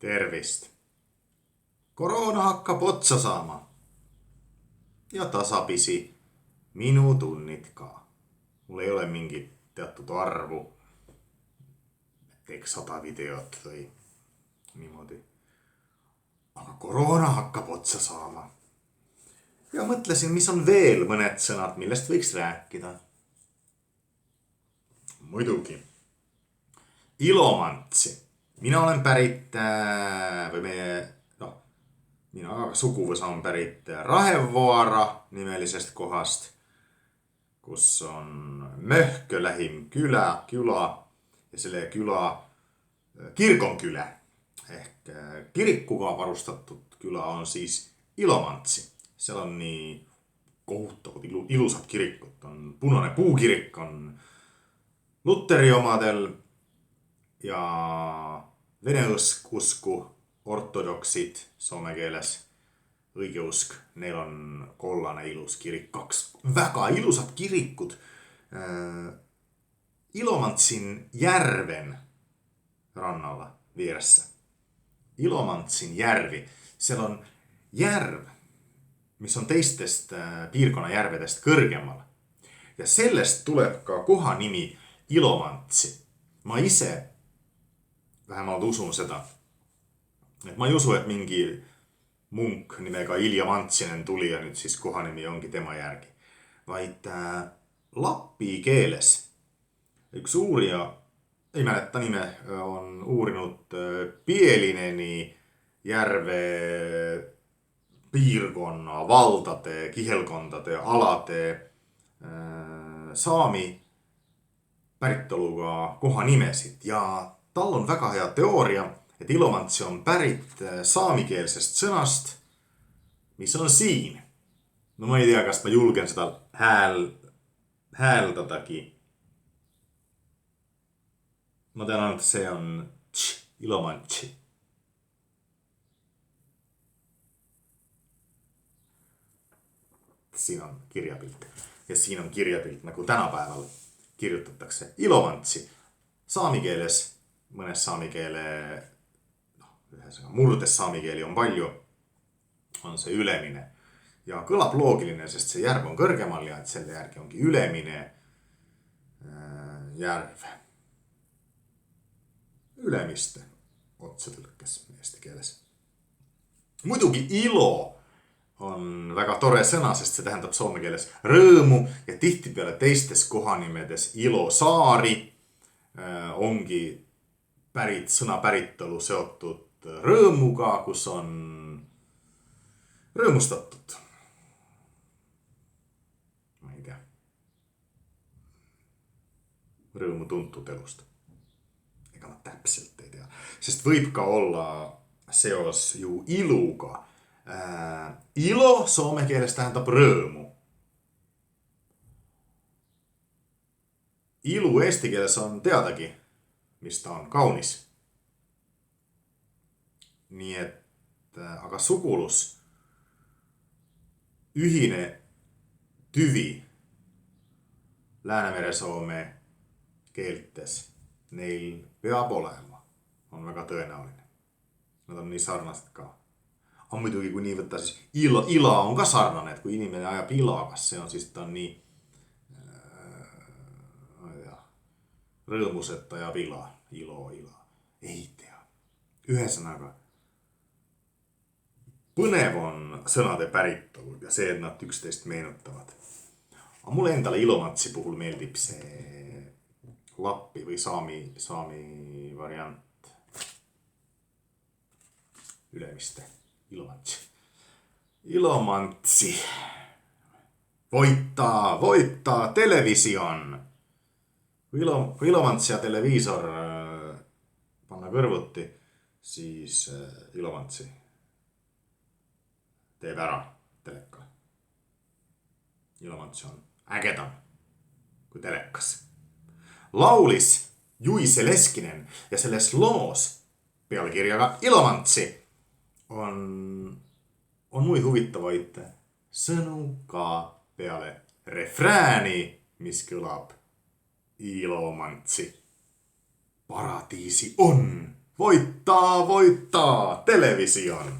Tervist. Korona hakkab otsa saama. Ja tasapisi minu tunnid ka. Mul ei ole mingit teatud arvu. Teeks 100 videot või niimoodi. Aga korona hakkab otsa saama. Ja mõtlesin, mis on veel mõned sõnad, millest võiks rääkida. Muidugi. Ilomantsi. Mina olen pärit, või mina suguvõsa on pärit Rahevaara nimelisest kohast, kus on Möhkö lähim küla ja selle küla kirkonküla ehk kirikuga varustatud küla on siis Ilomantsi. Seal on nii kohutavad ilusad kirikud. On Punane Puukirik, on Luteri omadel ja vene usku ortodoksid soome keeles õigeusk. Neil on kollane ilus kirik. 2 väga ilusat kirikud. Ilomantsin järven rannalla vieressä. Ilomantsin järvi. Seal on järv, mis on teistest piirkonna järvedest kõrgemal. Ja sellest tuleb ka koha nimi Ilomantsi. Ma ise vähemalt usun seda. Et ma ei usu, et mingi munk nimega Ilja Mantsinen tuli ja nüüd siis kohanimi ongi tema järgi. Vaid lappi keeles üks uurija, ei mäleta nime, on uurinud Pielineni järve piirkonna, valdade, kihelkondade, alade saami päritoluga kohanimesid. Ja tal on väga hea teooria, et Ilomantsi on pärit saamikeelsest sõnast, mis on siin. No ma ei tea, kas ma julgen seda hääldadagi. Ma tean ainult, et see on Ilomantsi. Siin on kirjapilt. Ja siin on kirjapilt, nagu tänapäeval kirjutatakse Ilomantsi. Saami keeles, mõnes saami keele, murdes saami keeli on palju, on see ülemine. Ja kõlab loogiline, sest see järv on kõrgemal ja et selle järgi ongi ülemine järv. Ülemiste otsetõlkes eesti keeles. Muidugi ilo on väga tore sõna, sest see tähendab soome keeles rõõmu ja tihtipeale teistes kohanimedes ilosaari ongi sõna päritolu seotud rõõmuga, kus on rõõmustatud. Ma ei tea. Rõõmu tuntud elust. Ega ma täpselt ei tea. Sest võib ka olla seos ju iluga. Ilo soome keeles tähendab rõõmu. Ilu eesti keeles on teadagi, mis ta on, kaunis. Nii et, aga sugulus, ühine tüvi Läänemere-Soome keeltes neil peab olema, on väga tõenäoline. Nad on nii sarnased ka. Aga muidugi, kui nii võtta, siis ila on ka sarnane, et kui inimene ajab ila, kas see on siis ta on nii rõõmuseta ja ila. Ei tea. Ühesõnaga, põnev on sõnade päritolu ja see, et nad üksteist meenutavad. Aga mulle endale Ilomantsi puhul meeldib see lappi või saami variant. Ülemiste. Ilomantsi. Voita televisioon. Kui Ilomantsi ja televiisor panna kõrvuti, siis Ilomantsi teeb ära teleka. Ilomantsi on ägedam kui telekas. Laulis Juise Leskinen ja selles loos pealkirjaga Ilomantsi on muid huvitavaid sõnu ka peale refrääni, mis kõlab Ilomantsi. Paradiisi on voittaa television.